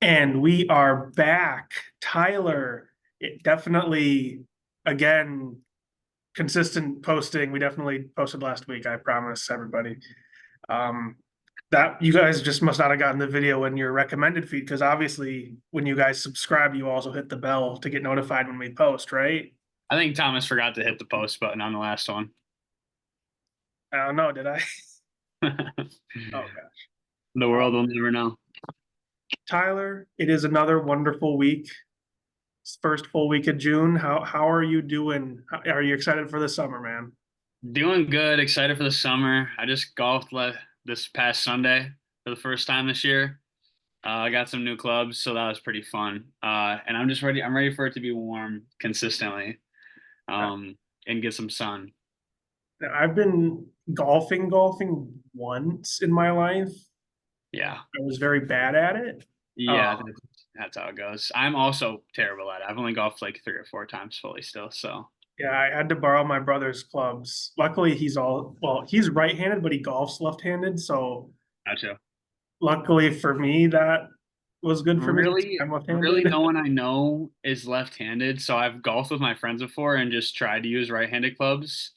And we are back. Tyler, it definitely, again, consistent posting. We definitely posted last week. I promise everybody. Um, that you guys just must not have gotten the video in your recommended feed because obviously when you guys subscribe, you also hit the bell to get notified when we post, right? I think Thomas forgot to hit the post button on the last one. I don't know, did I? The Oh gosh. world will never know. Tyler, it is another wonderful week. First full week of June. How are you doing? Are you excited for the summer, man? Doing good, excited for the summer. I just golfed this past Sunday for the first time this year. I got some new clubs, so that was pretty fun. And I'm just ready. I'm ready for it to be warm consistently, and get some sun. I've been golfing once in my life. Yeah, I was very bad at it. yeah, that's how it goes. I'm also terrible at it. I've only golfed like 3 or 4 times fully still. So Yeah, I had to borrow my brother's clubs. Luckily, he's right-handed, but he golfs left-handed. So gotcha. luckily for me, that was good for me since Really, I'm really, left-handed. no one I know is left-handed. So I've golfed with my friends before and just tried to use right-handed clubs,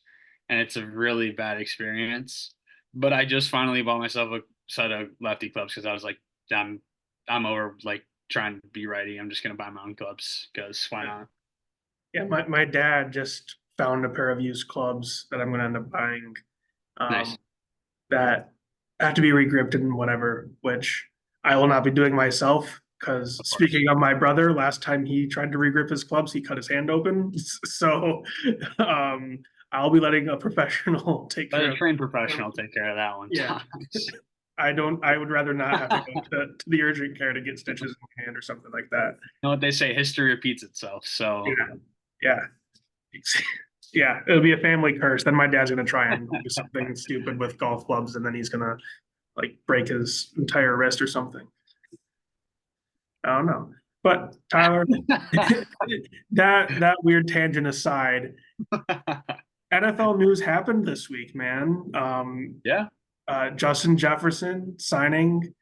and it's a really bad experience. But I just finally bought myself a set of lefty clubs because I was like, I'm, I'm over like trying to be righty. I'm just gonna buy my own clubs because why not? Yeah, my dad just found a pair of used clubs that I'm going to end up buying. Um, Nice. that have to be regripped and whatever, which I will not be doing myself. Because Of course. speaking of my brother, last time he tried to regrip his clubs, he cut his hand open. So um, I'll be letting a professional take Let care a of trained it. professional take care of that one, Yeah, Thomas. I don't. I would rather not have to go to the urgent care to get stitches in my hand or something like that. You know what they say? History repeats itself. So Yeah, yeah, yeah. It'll be a family curse. Then my dad's gonna try and do something stupid with golf clubs, and then he's gonna like break his entire wrist or something. I don't know. But Tyler, that weird tangent aside, NFL news happened this week, man. yeah, Justin Jefferson signing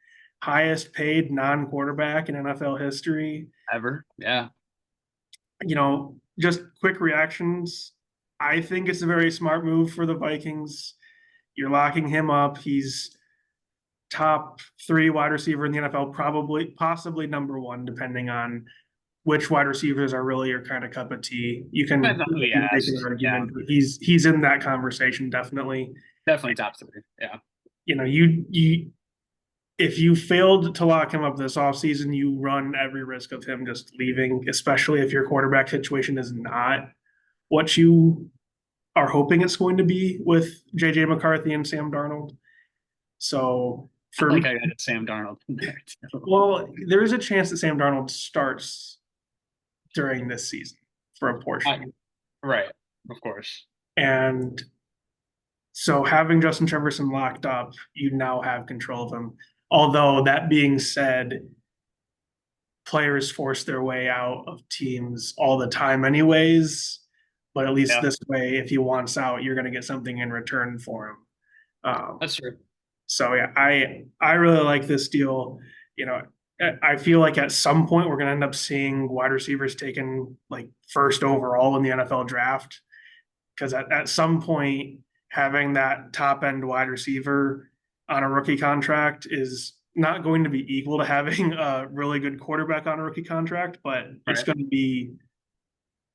highest paid non-quarterback in NFL history. ever. Yeah. Just quick reactions. I think it's a very smart move for the Vikings. You're locking him up. He's top three wide receiver in the NFL, probably, possibly number one, depending on which wide receivers are really your kind of cup of tea. You Depends can on who you make an ask. Yeah. argument. He's in that conversation definitely. Definitely top three. Yeah. You if you failed to lock him up this offseason, you run every risk of him just leaving, especially if your quarterback situation is not what you are hoping it's going to be with JJ McCarthy and Sam Darnold. So for me, Like I got Sam Darnold in there too. well, there is a chance that Sam Darnold starts during this season for a I, portion. right. Of course. And so having Justin Jefferson locked up, you now have control of him. Although that being said, players force their way out of teams all the time, anyways. But at least Yeah. this way, if he wants out, you're going to get something in return for him. That's true. So yeah, I really like this deal. You know, I feel like at some point we're going to end up seeing wide receivers taken like first overall in the NFL draft because at some point having that top end wide receiver on a rookie contract is not going to be equal to having a really good quarterback on a rookie contract, but it's Right. going to be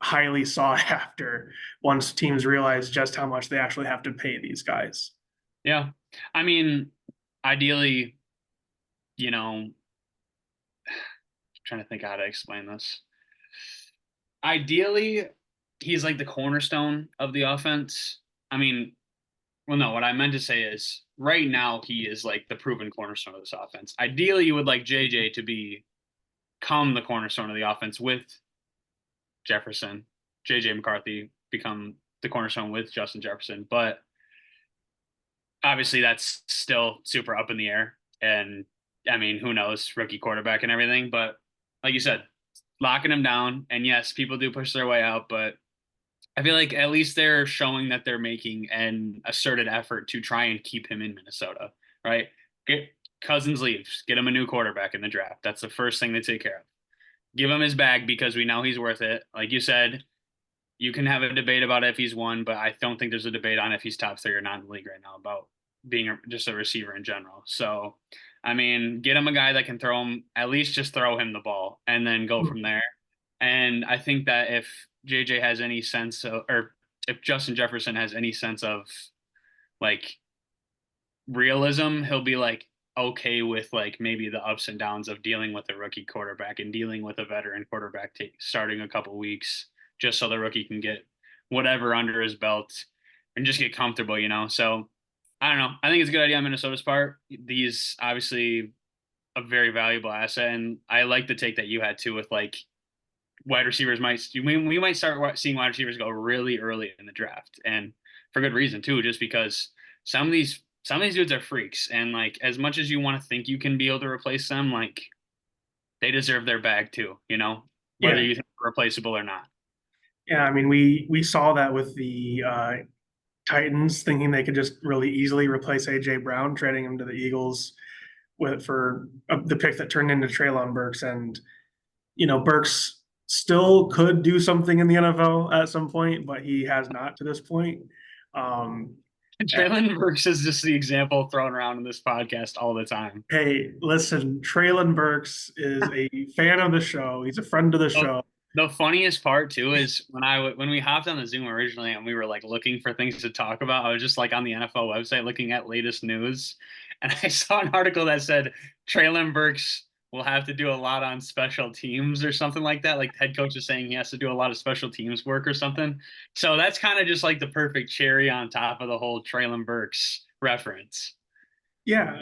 highly sought after once teams realize just how much they actually have to pay these guys. Yeah. I mean, ideally, you know, trying to think how to explain this. Ideally, he's like the cornerstone of the offense. I mean, well, no, what I meant to say is right now he is like the proven cornerstone of this offense. Ideally, you would like JJ to become the cornerstone of the offense with Jefferson, JJ McCarthy become the cornerstone with Justin Jefferson. But obviously, that's still super up in the air. And I mean, who knows, rookie quarterback and everything. But like you said, locking him down. And yes, people do push their way out, but I feel like at least they're showing that they're making an asserted effort to try and keep him in Minnesota, right? Cousins leaves, get him a new quarterback in the draft. That's the first thing they take care of. Give him his bag because we know he's worth it. Like you said, you can have a debate about if he's one, but I don't think there's a debate on if he's top three or not in the league right now about being just a receiver in general. So, I mean, get him a guy that can throw him, at least just throw him the ball and then go from there. And I think that if JJ has any sense of, or if Justin Jefferson has any sense of like realism, he'll be like okay with like maybe the ups and downs of dealing with a rookie quarterback and dealing with a veteran quarterback starting a couple weeks just so the rookie can get whatever under his belt and just get comfortable, you know. So I don't know. I think it's a good idea on Minnesota's part. These obviously a very valuable asset, and I like the take that you had too with like wide receivers might we might start seeing wide receivers go really early in the draft, and for good reason too, just because some of these dudes are freaks, and like as much as you want to think you can be able to replace them, like they deserve their bag too, you know, whether Yeah. you think they're replaceable or not. Yeah, I mean, we saw that with the Titans thinking they could just really easily replace AJ Brown, trading him to the Eagles with for the pick that turned into Traylon Burks, and Burks still could do something in the NFL at some point, but he has not to this point. Um, Traylon Burks is just the example thrown around in this podcast all the time. hey, listen, Traylon Burks is a fan of the show. He's a friend of the Oh, show. the funniest part too is when we hopped on the Zoom originally and we were like looking for things to talk about, I was just like on the NFL website looking at latest news, and I saw an article that said Traylon Burks will have to do a lot on special teams or something like that. Like the head coach is saying he has to do a lot of special teams work or something. So that's kind of just like the perfect cherry on top of the whole Traylon Burks reference. Yeah,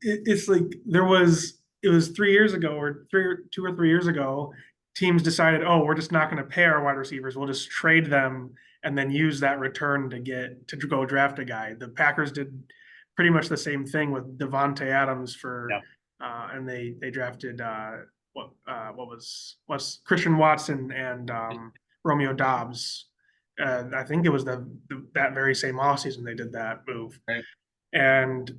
it's like it was 3 years ago or 2 or 3 years ago, teams decided, oh, we're just not going to pay our wide receivers. We'll just trade them and then use that return to go draft a guy. The Packers did pretty much the same thing with Devontae Adams Yeah. and they drafted what's Christian Watson and Romeo Dobbs. I think it was that very same offseason they did that move. Right. And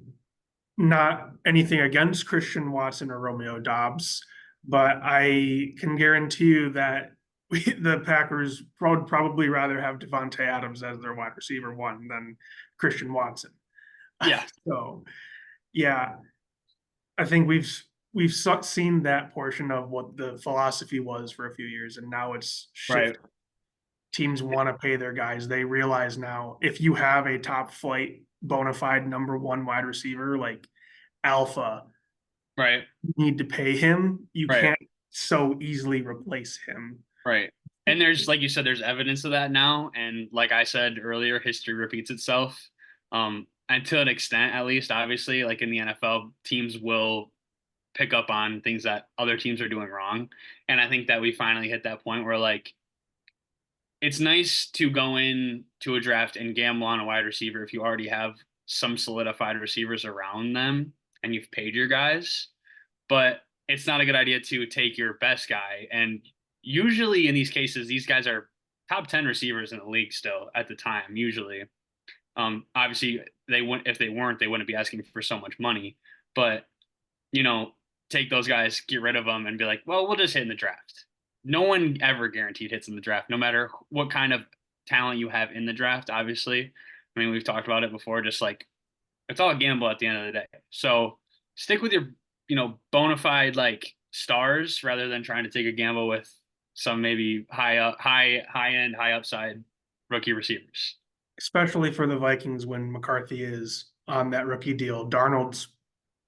not anything against Christian Watson or Romeo Dobbs, but I can guarantee you that the Packers would probably rather have Devontae Adams as their wide receiver one than Christian Watson. Yeah. So, yeah, I think we've seen that portion of what the philosophy was for a few years, and now it's Right. shifted. Teams want to pay their guys. They realize now if you have a top flight bona fide number one wide receiver like Alpha, Right. you need to pay him. You Right. can't so easily replace him. Right. And there's, like you said, there's evidence of that now. And like I said earlier, history repeats itself. And to an extent, at least, obviously, like in the NFL, teams will pick up on things that other teams are doing wrong. And I think that we finally hit that point where like it's nice to go in to a draft and gamble on a wide receiver if you already have some solidified receivers around them and you've paid your guys. But it's not a good idea to take your best guy. And usually in these cases, these guys are top 10 receivers in the league still at the time, usually. Obviously they wouldn't, if they weren't, they wouldn't be asking for so much money, but you know, take those guys, get rid of them and be like, well, we'll just hit in the draft. No one ever guaranteed hits in the draft, no matter what kind of talent you have in the draft, obviously. I mean, we've talked about it before, just like it's all a gamble at the end of the day. So stick with your, bona fide like stars rather than trying to take a gamble with some maybe high end, high upside rookie receivers. Especially for the Vikings when McCarthy is on that rookie deal. Darnold's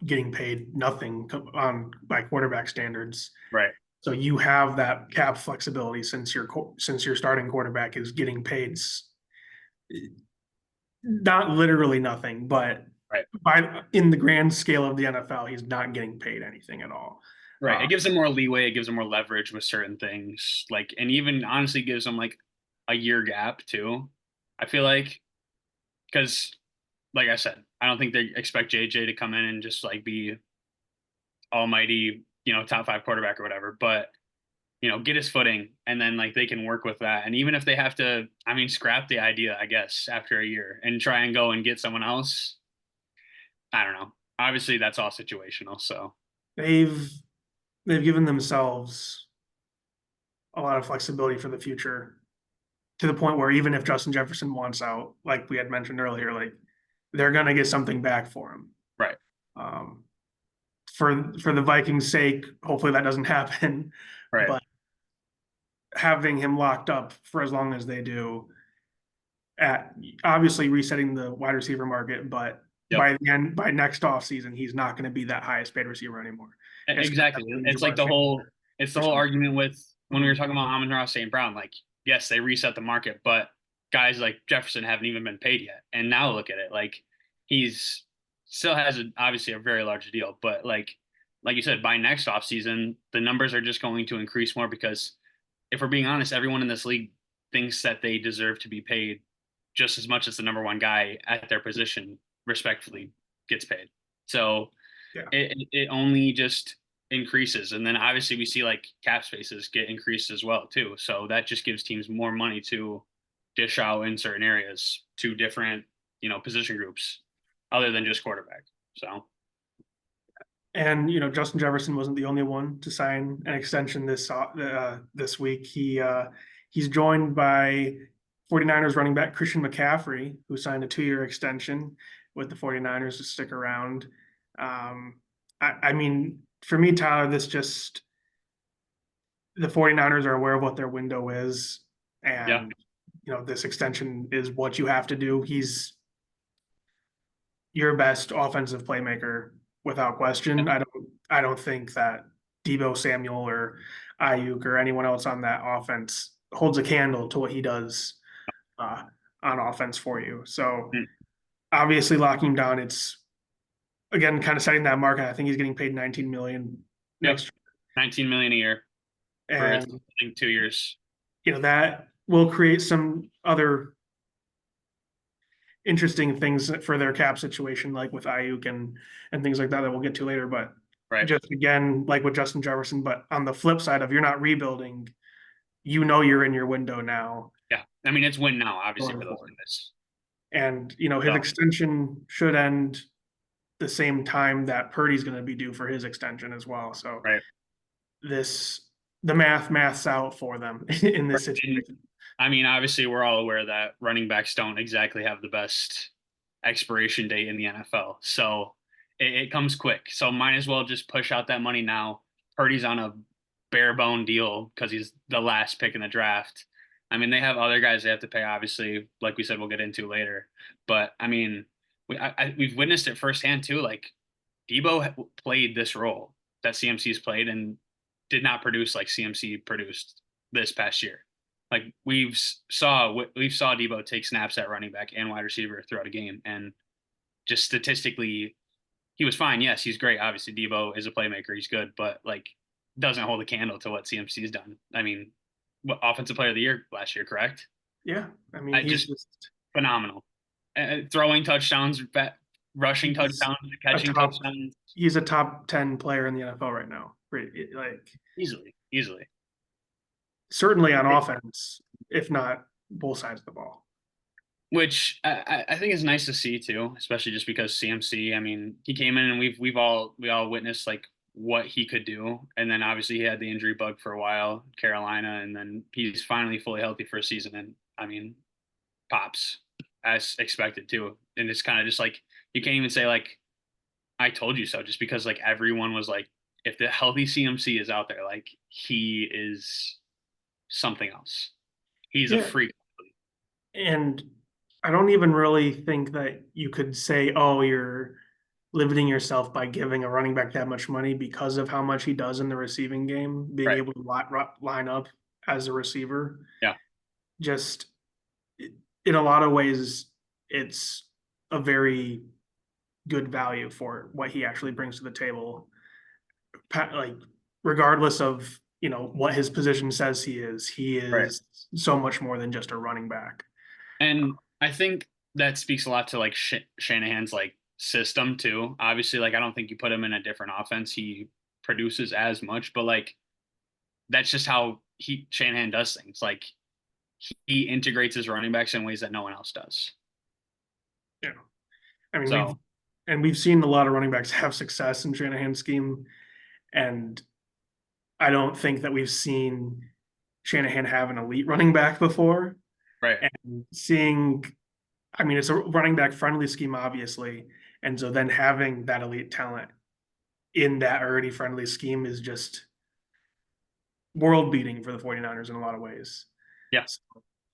getting paid nothing on by quarterback standards. Right. So you have that cap flexibility since your starting quarterback is getting paid not literally nothing, but in the grand scale of the NFL, he's not getting paid anything at all. Right. It gives them more leeway. It gives them more leverage with certain things. Like, and even honestly gives them like a year gap too. I feel like, because like I said, I don't think they expect JJ to come in and just like be almighty, top five quarterback or whatever, but get his footing and then like they can work with that. And even if they have to, I mean, scrap the idea, I guess, after a year and try and go and get someone else. I don't know. obviously that's all situational. So they've they've given themselves a lot of flexibility for the future to the point where even if Justin Jefferson wants out, like we had mentioned earlier, like they're gonna get something back for him. right, Um, for the Vikings' sake, hopefully that doesn't happen. right, But having him locked up for as long as they do, at obviously resetting the wide receiver market, but yep, by next off season, he's not going to be that highest paid receiver anymore. It's going to exactly. have to be It's like Jabbar Chase it's the or whole something. argument with when we were Mhm. talking about Amon-Ra St. Brown. Like, yes, they reset the market, but guys like Jefferson haven't even been paid yet. And now look at it, like he's still has obviously a very large deal, but like you said, by next offseason, the numbers are just going to increase more because if we're being honest, everyone in this league thinks that they deserve to be paid just as much as the number one guy at their position respectfully gets paid. So Yeah. it only just increases. And then obviously we see like cap spaces get increased as well too. So that just gives teams more money to dish out in certain areas to different, position groups other than just quarterback. So And Justin Jefferson wasn't the only one to sign an extension this week. He's joined by 49ers running back Christian McCaffrey, who signed a 2-year extension with the 49ers to stick around. I mean, for me, Tyler, this just the 49ers are aware of what their window is, yeah, and this extension is what you have to do. He's your best offensive playmaker without yeah, question. I don't think that Debo Samuel or Ayuk or anyone else on that offense holds a candle to what he does uh, on offense for you. So mm, obviously locking him down, it's again kind of setting that market. I think he's getting paid 19 million yep, next 19 million a year year, for I and think 2 years. that will create some other interesting things for their cap situation, like with Ayuk and things like that that we'll get to later. But Right. just again, like with Justin Jefferson, but on the flip side of you're not rebuilding, you're in your window now Yeah. I mean, it's win now, obviously, going for those forward. guys. And his So extension should end the same time that Purdy's going to be due for his extension as well. So right. this the maths out for them in Right. this And situation. I mean, obviously, we're all aware that running backs don't exactly have the best expiration date in the NFL. So it comes quick. So might as well just push out that money now. Purdy's on a bare bone deal because he's the last pick in the draft. I mean, they have other guys they have to pay, obviously, like we said, we'll get into later. But I mean, we've witnessed it firsthand too. Like Debo played this role that CMC's played and did not produce like CMC produced this past year. Like we've saw Debo take snaps at running back and wide receiver throughout a game, and just statistically, he was fine. Yes, he's great. Obviously, Debo is a playmaker. He's good, but like doesn't hold a candle to what CMC's done. I mean, what offensive player of the year last year, correct? Yeah, I mean I just phenomenal. Throwing touchdowns, rushing he's touchdowns, a catching top touchdowns he's a top 10 player in the NFL right now. Like easily, easily. certainly on offense, if not both sides of the ball. Which I think is nice to see too, especially just because CMC. I mean, he came in and we all witnessed like what he could do, and then obviously he had the injury bug for a while, Carolina, and then he's finally fully healthy for a season, and I mean, pops as expected too, and it's kind of just like you can't even say like I told you so, just because like everyone was like, if the healthy CMC is out there, like he is something else. He's a Yeah, freak. and I don't even really think that you could say, oh, you're limiting yourself by giving a running back that much money because of how much he does in the receiving game, being Right. able to line up as a receiver. Yeah. Just in a lot of ways, it's a very good value for what he actually brings to the table. Like, regardless of what his position says he Right. is so much more than just a running back. And I think that speaks a lot to like Shanahan's like system too. Obviously, like I don't think you put him in a different offense, he produces as much, but like that's just how he Shanahan does things. Like he integrates his running backs in ways that no one else does. Yeah, I mean So and we've seen a lot of running backs have success in Shanahan's scheme, and I don't think that we've seen Shanahan have an elite running back before. Right. And seeing, I mean, it's a running back friendly scheme, obviously. And so then having that elite talent in that already friendly scheme is just world beating for the 49ers in a lot of ways. Yeah. So,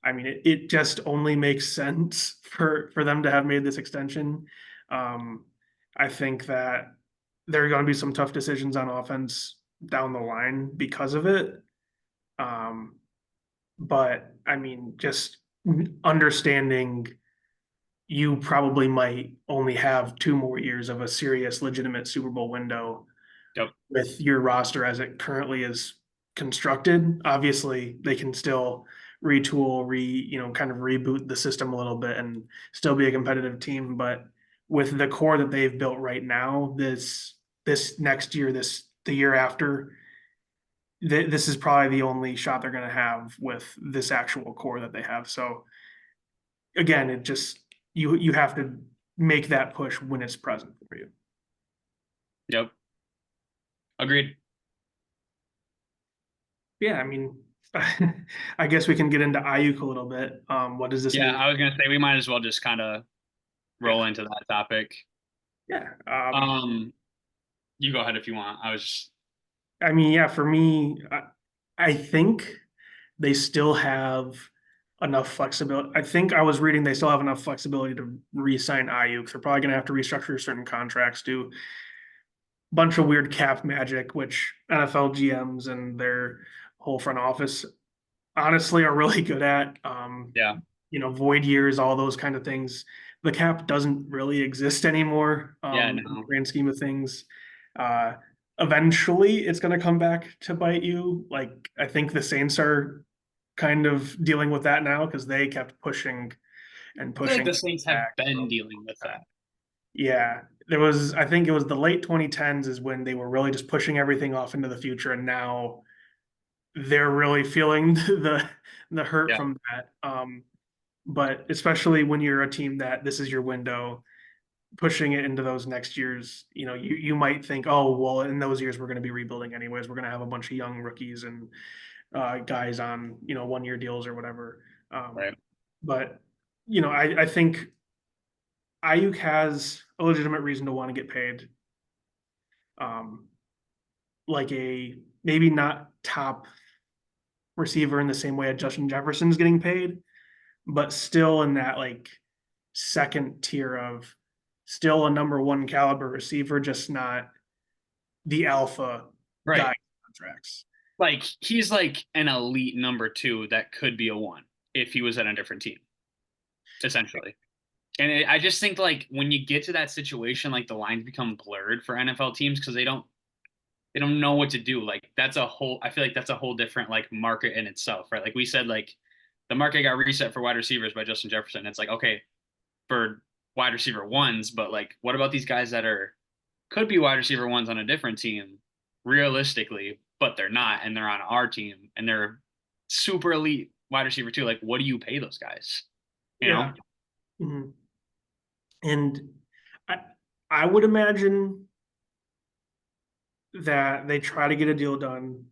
I mean, it just only makes sense for them to have made this extension. I think that there are going to be some tough decisions on offense down the line because of it. Um, but I mean, just understanding you probably might only have 2 more years of a serious, legitimate Super Bowl window Yep. with your roster as it currently is constructed. Obviously, they can still retool, kind of reboot the system a little bit and still be a competitive team. But with the core that they've built right now, this next year, the year after, this is probably the only shot they're going to have with this actual core that they have. So again, it just you have to make that push when it's present for you. Yep. Agreed. Yeah, I mean, I guess we can get into Ayuk a little bit. What does this Yeah, mean? I was gonna say we might as well just kind of Yeah, roll into that topic. yeah. Um, you go ahead if you want. I was I mean, yeah, for me, I think they still have enough flexibility. I think I was reading they still have enough flexibility to re-sign Ayuk. They're probably going to have to restructure certain contracts, do a bunch of weird cap magic, which NFL GMs and their whole front office honestly are really good at. yeah. Void years, all those kind of things. The cap doesn't really exist anymore Yeah, in the no. grand scheme of things. Uh, Eventually, it's going to come back to bite you. Like, I think the Saints are kind of dealing with that now because they kept pushing and I feel like pushing the Saints have back for a been long dealing with time. that. Yeah, I think it was the late 2010s is when they were really just pushing everything off into the future, and now they're really feeling the hurt Yeah. from that. But especially when you're a team that this is your window, pushing it into those next years, you might think, oh, well, in those years we're going to be rebuilding anyways. We're going to have a bunch of young rookies and guys on 1 year deals or whatever. Right. But I think Ayuk has a legitimate reason to want to get paid. Um, like a maybe not top receiver in the same way that Justin Jefferson's getting paid, but still in that like second tier of still a number one caliber receiver, just not the alpha Right. guy contracts. Like he's like an elite number two that could be a one if he was at a different team, essentially. And I just think like when you get to that situation, like the lines become blurred for NFL teams because they don't know what to do. Like that's a whole I feel like that's a whole different like market in itself, right? Like we said, like the market got reset for wide receivers by Justin Jefferson. It's like, okay, for wide receiver ones, but like what about these guys that are could be wide receiver ones on a different team, realistically, but they're not, and they're on our team and they're super elite wide receiver too. Like, what do you pay those guys? You know? Yeah. Mhm. And I I would imagine that they try to get a deal done,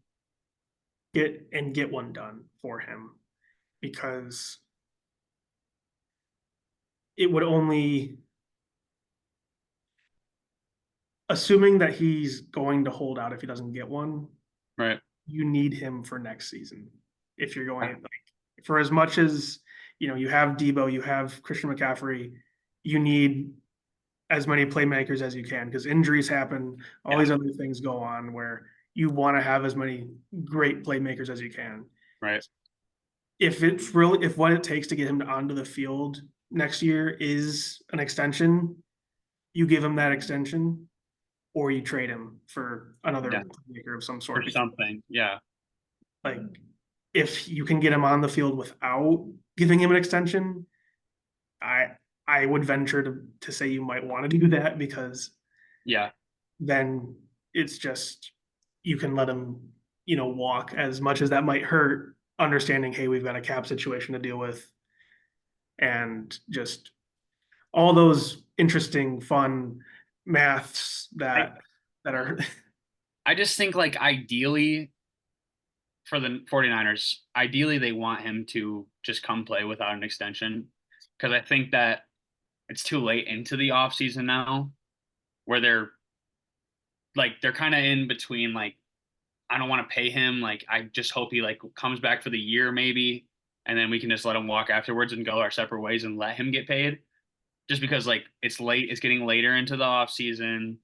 get one done for him because it would only assuming that he's going to hold out if he doesn't get one, Right. you need him for next season. If you're going like for as much as you have Debo, you have Christian McCaffrey, you need as many playmakers as you can because injuries happen, all Yeah. these other things go on where you want to have as many great playmakers as you can. Right. If what it takes to get him onto the field next year is an extension, you give him that extension or you trade him for Yeah. another playmaker of some For sort. Because, something. Yeah. like, if you can get him on the field without giving him an extension, I I would venture to say you might want to do that because Yeah. then it's just you can let him walk as much as that might hurt. Understanding, hey, we've got a cap situation to deal with, and just all those interesting, fun maths I that are I just think like ideally for the 49ers, ideally they want him to just come play without an extension because I think that it's too late into the offseason now where they're kind of in between like I don't want to pay him like I just hope he like comes back for the year maybe and then we can just let him walk afterwards and go our separate ways and let him get paid just because like it's getting later into the offseason.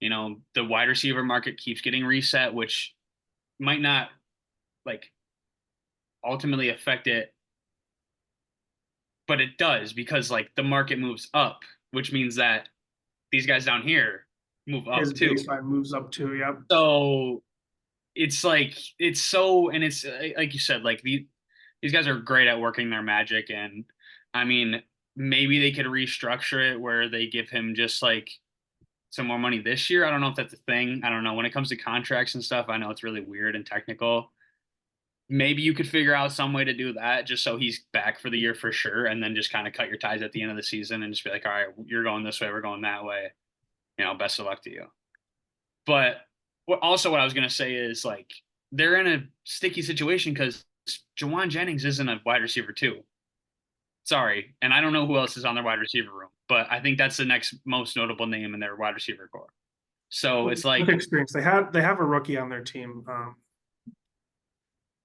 The wide receiver market keeps getting reset, which might not like ultimately affect it, but it does because like the market moves up, which means that these guys down here move his up too. baseline moves up to. Yep. So it's like it's so and it's like you said, like these guys are great at working their magic, and I mean maybe they could restructure it where they give him just like some more money this year. I don't know if that's a thing. I don't know. When it comes to contracts and stuff, I know it's really weird and technical. Maybe you could figure out some way to do that just so he's back for the year for sure, and then just kind of cut your ties at the end of the season and just be like, all right, you're going this way, we're going that way. Best of luck to you. But what I was gonna say is like they're in a sticky situation because Jawan Jennings isn't a wide receiver too. Sorry, and I don't know who else is on their wide receiver room, but I think that's the next most notable name in their wide receiver core. So it's With like, experience, they have a rookie on their team.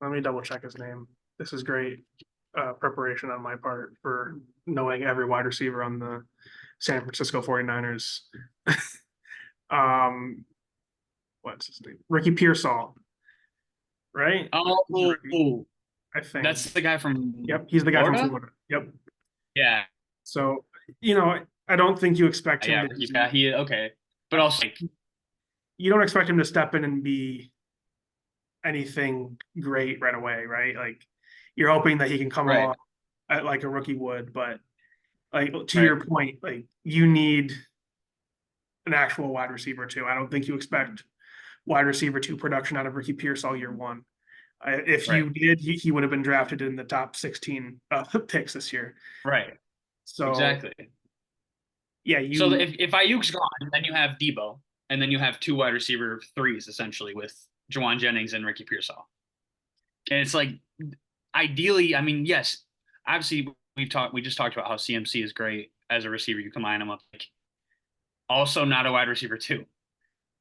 Let me double check his name. This is great preparation on my part for knowing every wide receiver on the San Francisco 49ers. um, what's his name? Ricky Pearsall, right? He's a rookie, oh, I think. that's the guy from Yep, he's the guy from Florida. Florida. Yep. Yeah, So, I don't think you expect him yeah, to Ricky be, He okay, but also like, you don't expect him to step in and be anything great right away, right? Like you're hoping that he can come right, along at like a rookie would, but like to right, your point, like you need an actual wide receiver too. I don't think you expect wide receiver two production out of Ricky Pierce all year one. If right, you did, he would have been drafted in the top 16 picks this year. right, So exactly. yeah, So you if Ayuk's gone, then you have Debo, and then you have two wide receiver threes essentially with Jawan Jennings and Ricky Pearsall. And it's like ideally, I mean, yes, obviously we just talked about how CMC is great as a receiver. You can line him up. Like, also not a wide receiver too.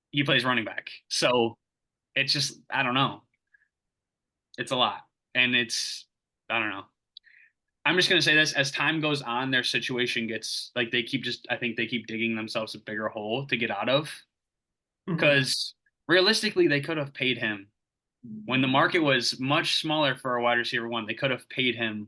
He plays running back. So it's just I don't know. It's a lot. And it's I don't know. I'm just gonna say this as time goes on, their situation gets like I think they keep digging themselves a bigger hole to get out of. mhm. Because realistically, they could have paid him when the market was much smaller for a wide receiver one. They could have paid him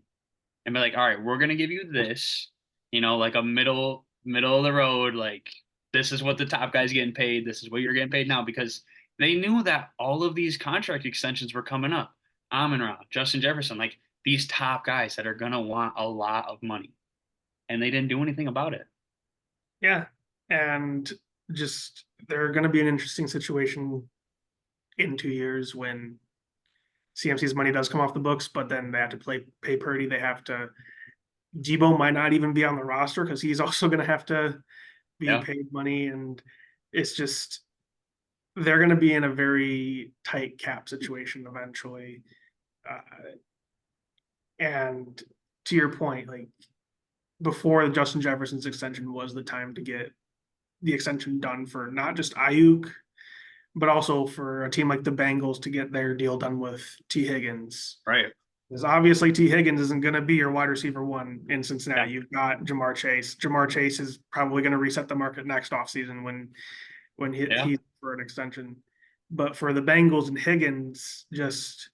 and be like, all right, we're gonna give you this, like a middle of the road, like this is what the top guy's getting paid, this is what you're getting paid now, because they knew that all of these contract extensions were coming up. Amon Ra, Justin Jefferson, like these top guys that are gonna want a lot of money. And they didn't do anything about it. Yeah, and just they're going to be an interesting situation in 2 years when CMC's money does come off the books, but then they have to pay Purdy. They have to. Debo might not even be on the roster because he's also going to have to be Yeah. paid money, and it's just they're going to be in a very tight cap situation eventually. Uh, and to your point, like before the Justin Jefferson's extension was the time to get the extension done for not just Ayuk, but also for a team like the Bengals to get their deal done with T. Higgins. Right. Because obviously T. Higgins isn't going to be your wide receiver one in Yeah. Cincinnati. You've got Jamar Chase. Jamar Chase is probably going to reset the market next offseason when Yeah. he's for an extension. But for the Bengals and Higgins, just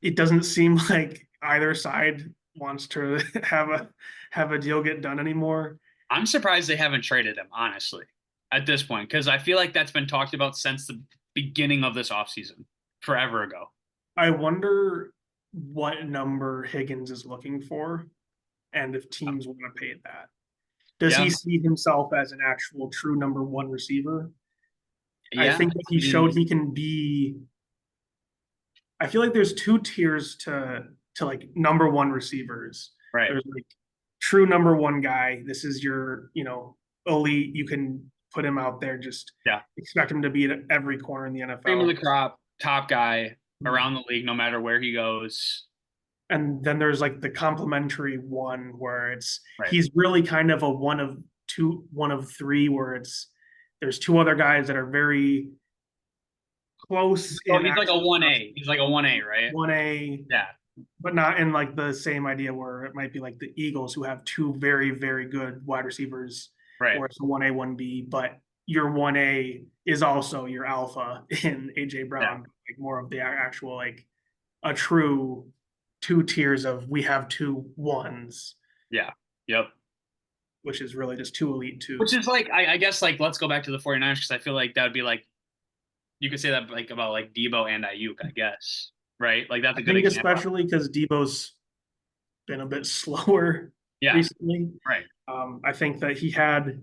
it doesn't seem like either side wants to have a deal get done anymore. I'm surprised they haven't traded him, honestly, at this point, because I feel like that's been talked about since the beginning of this offseason, forever ago. I wonder what number Higgins is looking for and if teams want to pay that. Does he Yeah. see himself as an actual true number one receiver? I Yeah. think that he showed he can be. I feel like there's two tiers to like number one receivers. Right. There's like true number one guy. This is your, elite. You can put him out there. Just Yeah. expect him to be at every corner in the Cream of the NFL. crop, top guy around the league, no matter where he goes. And then there's like the complementary one where Right. he's really kind of a one of three, where there's two other guys that are very close So in he's like a actual 1A. He's like a 1A, right? 1A, Yeah. but not in like the same idea where it might be like the Eagles who have two very, very good wide receivers, Right. or it's a 1A, 1B, but your 1A is also your alpha in AJ Yeah. Brown, like more of the actual, like a true two tiers of we have two ones, Yeah. Yep. which is really just two elite Which twos. is like, I guess, like, let's go back to the 49ers because I feel like that would be like, you could say that like about like Debo and Ayuk, I guess. Right? Like, that's I a good think example. especially because Debo's been a bit slower Yeah. recently. Right. I think that he had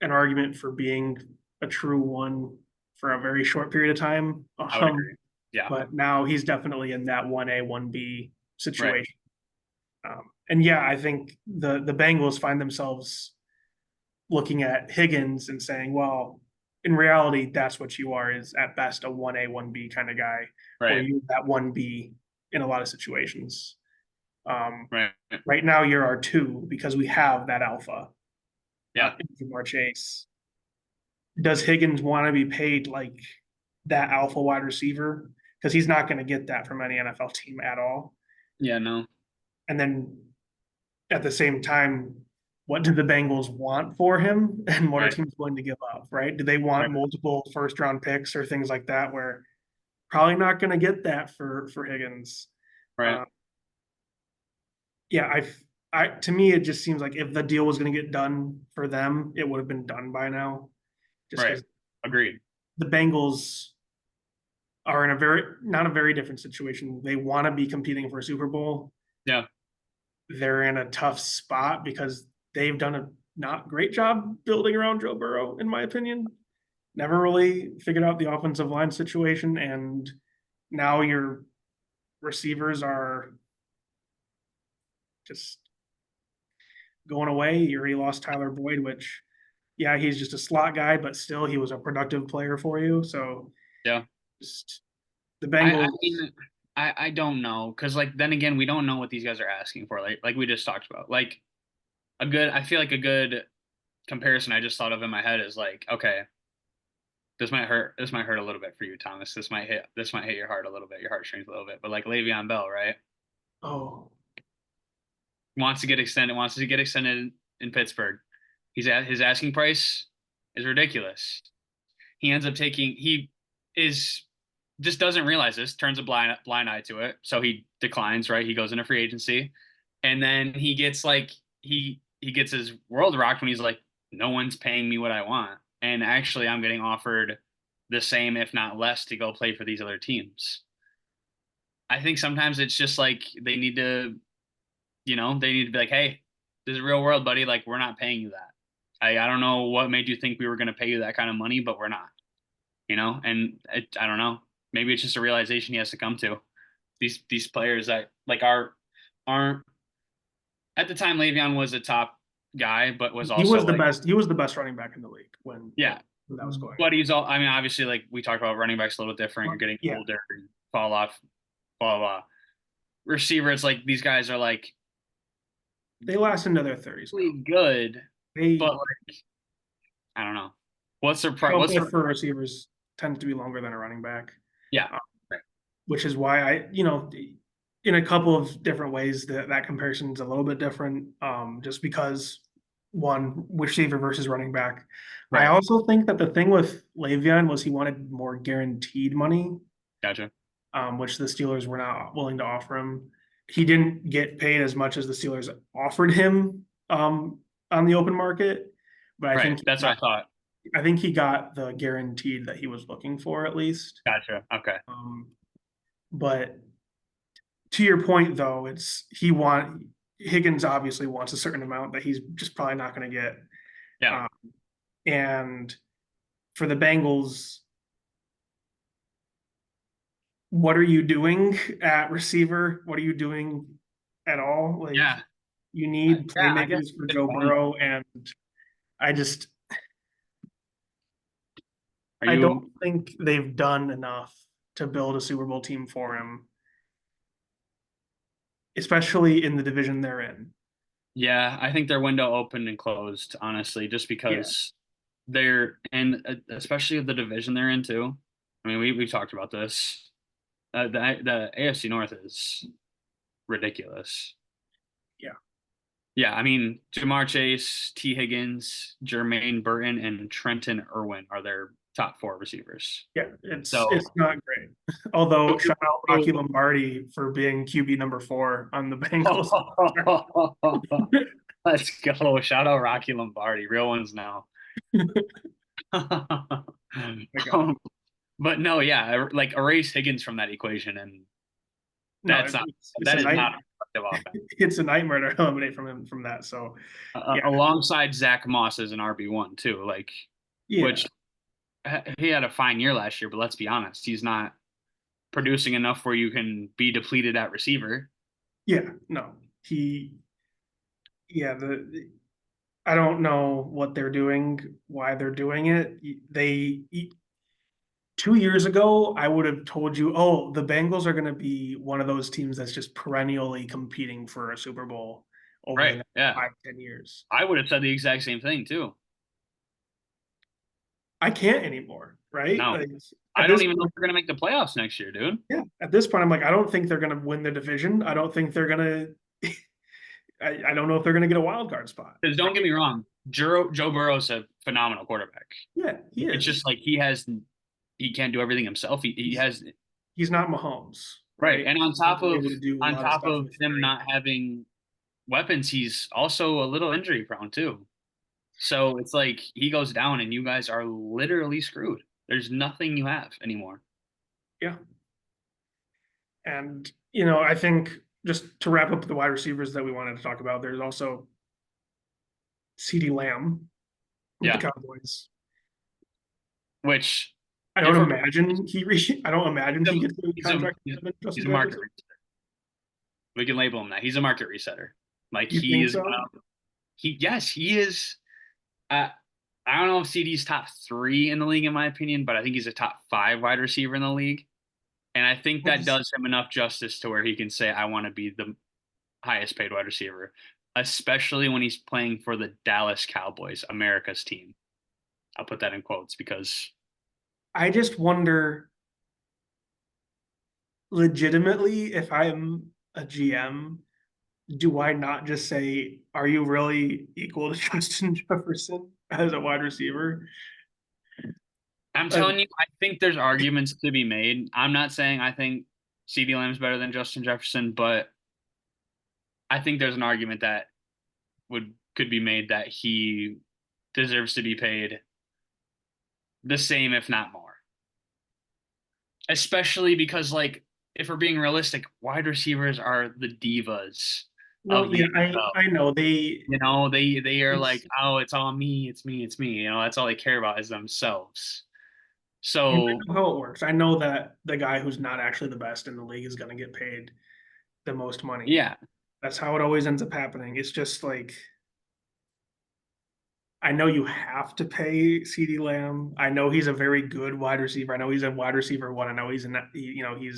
an argument for being a true one for a very short period of time. I would agree. Yeah. But now he's definitely in that 1A, 1B Right. situation. And yeah, I think the Bengals find themselves looking at Higgins and saying, well, in reality, that's what you are, is at best a 1A, 1B kind of guy, or Right. you that 1B in a lot of situations. Right. Right now, you're our two because we have that alpha, Yeah. in Jamar Chase. Does Higgins want to be paid like that alpha wide receiver? Because he's not going to get that from any NFL team at all. Yeah. No. And then at the same time, what do the Bengals want for him, and what are Right. teams willing to give up? Right? Do they Right. want multiple first round picks or things like that? Where probably not going to get that for Higgins. Right. Uh, yeah, to me it just seems like if the deal was going to get done for them, it would have been done by now. Just Right. because Agreed. the Bengals are in a very not a very different situation. They want to be competing for a Super Bowl. Yeah. They're in a tough spot because they've done a not great job building around Joe Burrow, in my opinion. Never really figured out the offensive line situation, and now your receivers are just going away. You already lost Tyler Boyd, which, yeah, he's just a slot guy, but still, he was a productive player for you. So, Yeah. just the I Bengals. mean, I don't know because like then again we don't know what these guys are asking for like we just talked about like I feel like a good comparison I just thought of in my head is like, okay, this might hurt a little bit for you, Thomas. This might hit your heart a little bit, your heartstrings a little bit, but like Le'Veon Bell, right? Oh, Wants to get extended in Pittsburgh. He's at his asking price is ridiculous. He is just doesn't realize this, turns a blind eye to it. So he declines, right? He goes into free agency. And then he gets his world rocked when he's like, no one's paying me what I want. And actually I'm getting offered the same, if not less, to go play for these other teams. I think sometimes it's just like they need to be like, hey, this is real world, buddy. Like, we're not paying you that. I don't know what made you think we were going to pay you that kind of money, but we're not, and I don't know. Maybe it's just a realization he has to come to. These players that like aren't at the time. Le'Veon was a top guy, but was he also was the like, best. He was the best running back in the league yeah. when that was going But on. he's all. I mean, obviously, like we talked about, running backs a little different. You're getting Yeah, older, fall off, blah blah. Blah. Receiver, it's like these guys are like they last into their 30s now. really good, They but like I don't know. What's their price? shelf What's life their for receivers tends to be longer than a running back, yeah. uh, Right. which is why in a couple of different ways that comparison is a little bit different. Just because one receiver versus running back. I Right. also think that the thing with Le'Veon was he wanted more guaranteed money, Gotcha. which the Steelers were not willing to offer him. He didn't get paid as much as the Steelers offered him on the open market, but Right. That's what I thought. I think he got the guaranteed that he was looking for at least. Gotcha. Okay. But to your point, though, Higgins obviously wants a certain amount that he's just probably not going to get. Yeah. Um, and for the Bengals, what are you doing at receiver? What are you doing at all? Like, Yeah. You need Yeah, I guess playmakers for good Joe point. Burrow, and I just Are I you? don't think they've done enough to build a Super Bowl team for him, especially in the division they're in. Yeah, I think their window opened and closed, honestly, just Yeah, because they're and especially the division they're in too. I mean, we've talked about this. The AFC North is ridiculous. yeah. Yeah, I mean, Jamar Chase, T. Higgins, Jermaine Burton, and Trenton Irwin are their top four receivers. Yeah, it's So, not great. Although shout out Rocky Lombardi for being QB number 4 on the Bengals. let's go. Shout out Rocky Lombardi, real ones now. My God. But no, yeah, like erase Higgins from that equation, and No, that's not it's that a is night. not effective offense. It's a nightmare to eliminate from him from that. So yeah, Alongside Zach Moss as an RB1 too, like yeah, which he had a fine year last year, but let's be honest, he's not producing enough where you can be depleted at receiver. yeah. No, he. Yeah, I don't know what they're doing, why they're doing it. 2 years ago, I would have told you, oh, the Bengals are going to be one of those teams that's just perennially competing for a Super Bowl over the Right. next Yeah. 5, 10 years. I would have said the exact same thing too. I can't anymore, right? No, Like I at don't this even know if point, we're gonna make the playoffs next year, dude. yeah, at this point, I'm like, I don't think they're going to win the division. I don't think they're going to. I don't know if they're going to get a wild card spot. Because don't get me wrong, Joe Burrow's a phenomenal quarterback. Yeah, he It's is. just like he can't do everything himself. He He's has he's not Mahomes, right, right? and He's not able to do a on lot of top stuff of with him three. not having weapons, he's also a little injury prone too. So it's like he goes down and you guys are literally screwed. There's nothing you have anymore. Yeah. And, I think just to wrap up the wide receivers that we wanted to talk about, there's also CeeDee Lamb with the Yeah, Cowboys. which I don't if we're imagine I don't imagine he gets a he's a contract better than he's Justin a market Jefferson. resetter. We can label him that. He's a market resetter. Like You he think is so? he is uh, I don't know if CD's top three in the league in my opinion, but I think he's a top five wide receiver in the league. And I think I that just does him enough justice to where he can say, I want to be the highest paid wide receiver, especially when he's playing for the Dallas Cowboys, America's team. I'll put that in quotes because I just wonder legitimately if I'm a GM, do I not just say, are you really equal to Justin Jefferson as a wide receiver? I'm Uh, telling you, I think there's arguments to be made. I'm not saying I think CD Lamb's better than Justin Jefferson, but I think there's an argument that could be made that he deserves to be paid the same, if not more. Especially because, like, if we're being realistic, wide receivers are the divas no, of the yeah, NFL. I know They are like, it's oh, it's all me, it's me, it's me. That's all they care about is themselves. and So I know how it works. I know that the guy who's not actually the best in the league is going to get paid the most money. yeah, That's how it always ends up happening. It's just like I know you have to pay CeeDee Lamb. I know he's a very good wide receiver. I know he's a wide receiver one. I know he's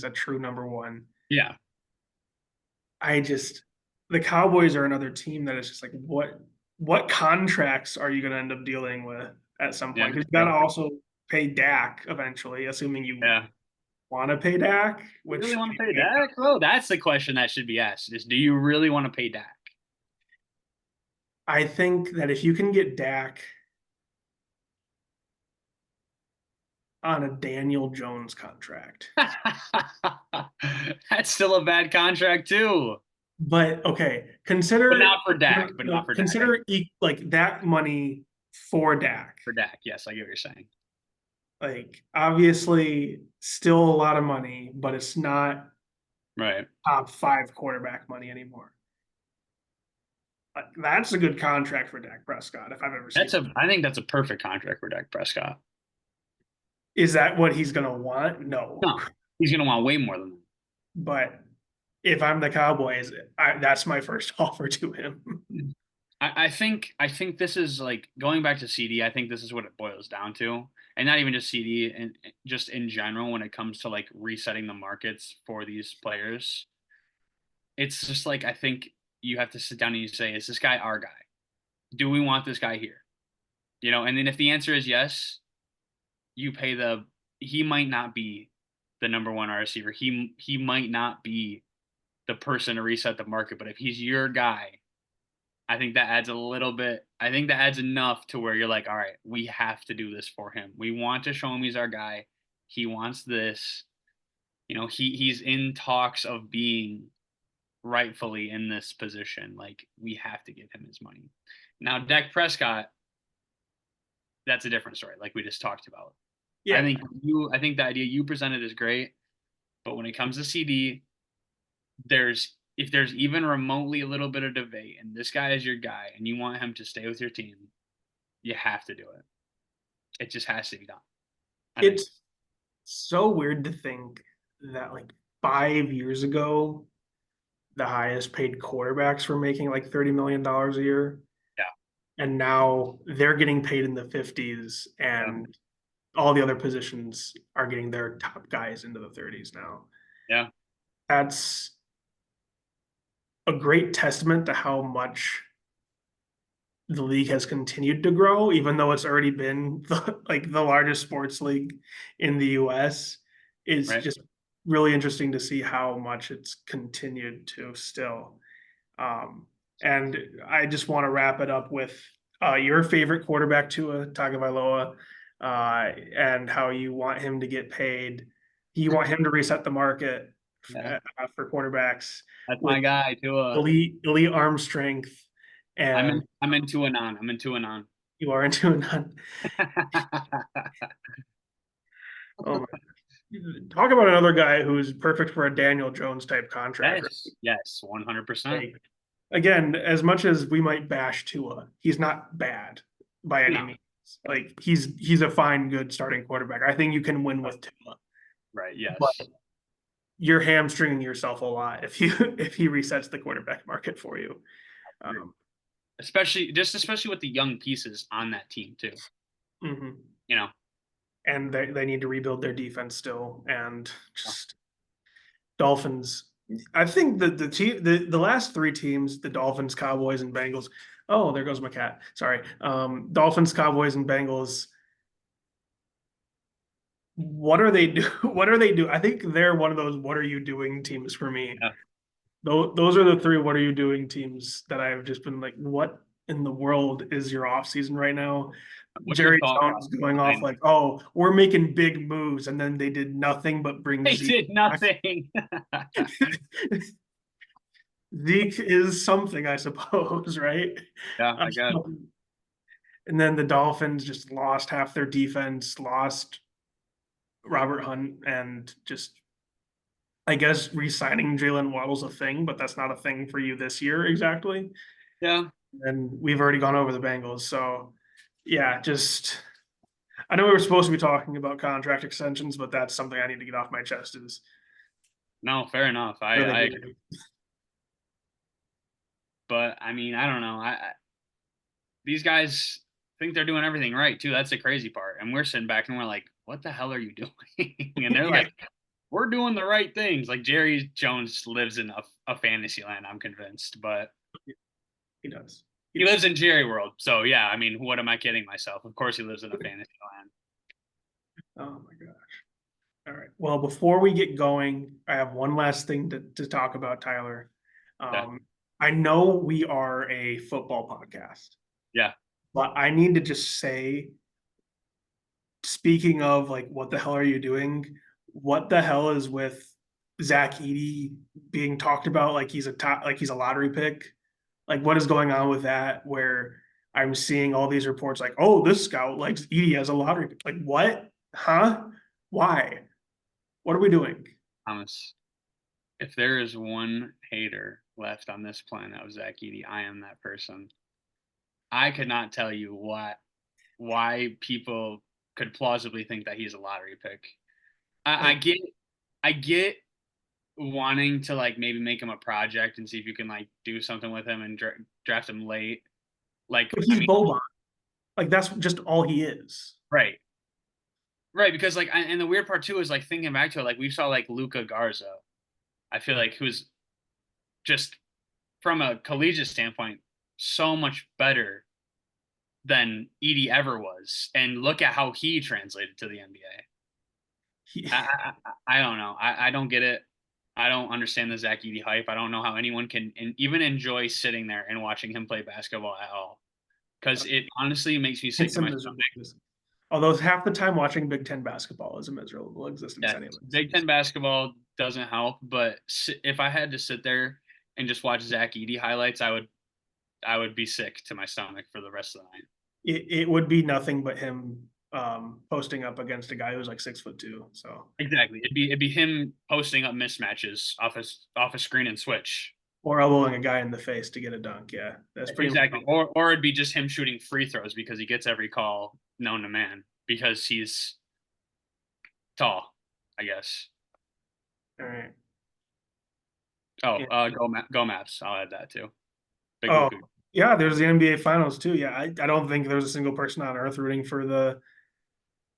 a true number one. yeah, I just the Cowboys are another team that is just like what contracts are you going to end up dealing with at some yeah, point? Because you got to also pay Dak eventually, assuming you yeah. want to pay Dak, You really which want to pay Dak? Oh, that's the question that should be asked: is do you really want to pay Dak? I think that if you can get Dak on a Daniel Jones contract, That's still a bad contract too. but okay, But not for Dak. But not for Dak. consider like that money for Dak. For Dak, yes, I get what you're saying. Like obviously, still a lot of money, but it's not Right. top 5 quarterback money anymore. Like, that's a good contract for Dak Prescott if I've ever seen it. I think that's a perfect contract for Dak Prescott. Is that what he's gonna want? No, No, he's gonna want way more than that. but if I'm the Cowboys, that's my first offer to him. I think this is like going back to CD. I think this is what it boils down to, and not even just CD, and just in general when it comes to like resetting the markets for these players. It's just like I think you have to sit down and you say, is this guy our guy? Do we want this guy here? And then if the answer is yes, you pay the. He might not be the number one wide receiver. He might not be the person to reset the market, but if he's your guy, I think that adds a little bit. I think that adds enough to where you're like, all right, we have to do this for him. We want to show him he's our guy. He wants this. He's in talks of being rightfully in this position. Like we have to give him his money. Now, Dak Prescott, that's a different story, like we just talked about. I Yeah, think I think the idea you presented is great, but when it comes to CD, if there's even remotely a little bit of debate, and this guy is your guy, and you want him to stay with your team, you have to do it. It just has to be done. I think. it's so weird to think that like 5 years ago, the highest paid quarterbacks were making like $30 million a year, Yeah, and now they're getting paid in the 50s, yeah, and all the other positions are getting their top guys into the 30s now. yeah. That's a great testament to how much the league has continued to grow, even though it's already been the largest sports league in the US. Is Right. just really interesting to see how much it's continued to still. Um, and I just want to wrap it up with your favorite quarterback, Tua Tagovailoa, and how you want him to get paid. You want him to reset the market Yeah, for quarterbacks that's with my guy too. elite arm strength, and I'm into a non. I'm into a non. you are into none. Oh my. Talk about another guy who's perfect for a Daniel Jones type contract. Yes, yes, 100%. Like, again, as much as we might bash Tua, he's not bad by any No, means. Like he's a fine, good starting quarterback. I think you can win with Tua, right, but yes. you're hamstringing yourself a lot if you if he resets the quarterback market for you. Agree. Um, Especially with the young pieces on that team too. mhm. You know, And they need to rebuild their defense still, and just Dolphins. I think the last three teams, the Dolphins, Cowboys, and Bengals. Oh, there goes my cat. Sorry. Dolphins, Cowboys, and Bengals. What are they do? What are they do? I think they're one of those "What are you doing" teams for me. yeah. Those are the three "What are you doing" teams that I've just been like, what in the world is your off season right now? What's your Jerry thought Jones process going off behind? like, oh, we're making big moves, and then they did nothing but bring They Zeke did back. nothing. Zeke is something, I suppose, right? Yeah, I guess. And then the Dolphins just lost half their defense, lost Robert Hunt, and just I guess re-signing Jalen Waddle's a thing, but that's not a thing for you this year exactly. Yeah. And we've already gone over the Bengals, so yeah, just I know we were supposed to be talking about contract extensions, but that's something I need to get off my chest. Is No, fair enough. what I are they I agree. doing? But I mean, I don't know. These guys think they're doing everything right too. That's the crazy part. And we're sitting back and we're like, what the hell are you doing? And they're Yeah, like, we're doing the right things. Like Jerry Jones lives in a fantasy land, I'm convinced. But he does. He he does. lives in Jerry world. So yeah, I mean, what am I kidding myself? Of course he lives in a fantasy land. Oh my gosh. All right. Well, before we get going, I have one last thing to talk about, Tyler. Yeah. Um, I know we are a football podcast, Yeah. but I need to just say, speaking of like, what the hell are you doing? What the hell is with Zach Edey being talked about like he's a top, like he's a lottery pick? Like, what is going on with that? Where I'm seeing all these reports like, oh, this scout likes Edey as a lottery pick. Like, what? Huh? Why? What are we doing? Thomas, if there is one hater left on this planet of Zach Edey, I am that person. I could not tell you why people could plausibly think that he's a lottery pick. I Like, get I get wanting to like maybe make him a project and see if you can like do something with him and draft him late. Like, But I he's mean, Boban. Like that's just all he is. right, right, because like, and the weird part too is like thinking back to it, like we saw like Luca Garza. I feel like who's just from a collegiate standpoint so much better than Edie ever was, and look at how he translated to the NBA. He, I don't know. I don't get it. I don't understand the Zach Edey hype. I don't know how anyone can even enjoy sitting there and watching him play basketball at all. Because it honestly makes me sick it's to a my miserable stomach. existence. Although half the time watching Big Ten basketball is a miserable existence, Yeah, anyways. Big Ten basketball doesn't help. But if I had to sit there and just watch Zach Edey highlights, I would be sick to my stomach for the rest of the night. It would be nothing but him posting up against a guy who's like 6'2". So Exactly. It'd be him posting up mismatches off a screen and switch. or elbowing a guy in the face to get a dunk. Yeah, that's pretty much. Exactly. Or it'd be just him shooting free throws because he gets every call known to man because he's tall, I guess. All right. Oh, Yeah. go Maps. I'll add that too. Big Oh, Luka. yeah. There's the NBA Finals too. Yeah, I don't think there's a single person on earth rooting for the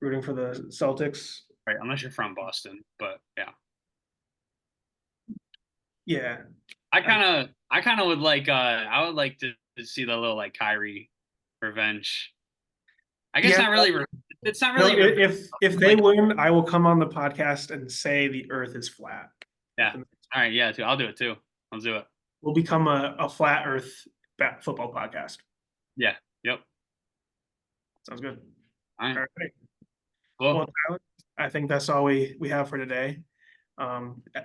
Celtics. Right, unless you're from Boston, but yeah. Yeah, I kind of would like I would like to see the little like Kyrie revenge. I guess yeah. not really it's not No, really revenge. if It's they like win, I will come on the podcast and say the Earth is flat. yeah. All right, yeah, too. I'll do it too. I'll do it. We'll become a flat Earth football podcast. Yeah. Yep. Sounds good. All All right. right. Cool. Well, Tyler, I think that's all we have for today.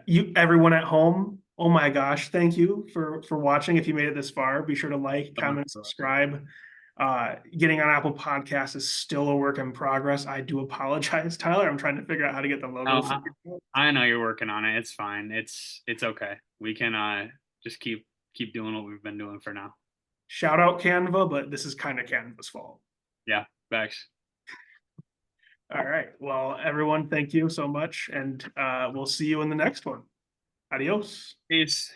You everyone at home, oh my gosh, thank you for watching. If you made it this far, be sure to like, comment, subscribe. Getting on Apple Podcasts is still a work in progress. I do apologize, Tyler. I'm trying to figure out how to get the logo Oh, figured out. I know you're working on it. It's fine. It's okay. We can just keep doing what we've been doing for now. Shout out Canva, but this is kind of Canva's fault. Yeah, thanks. All right. Well, everyone, thank you so much, and we'll see you in the next one. Adios. Peace.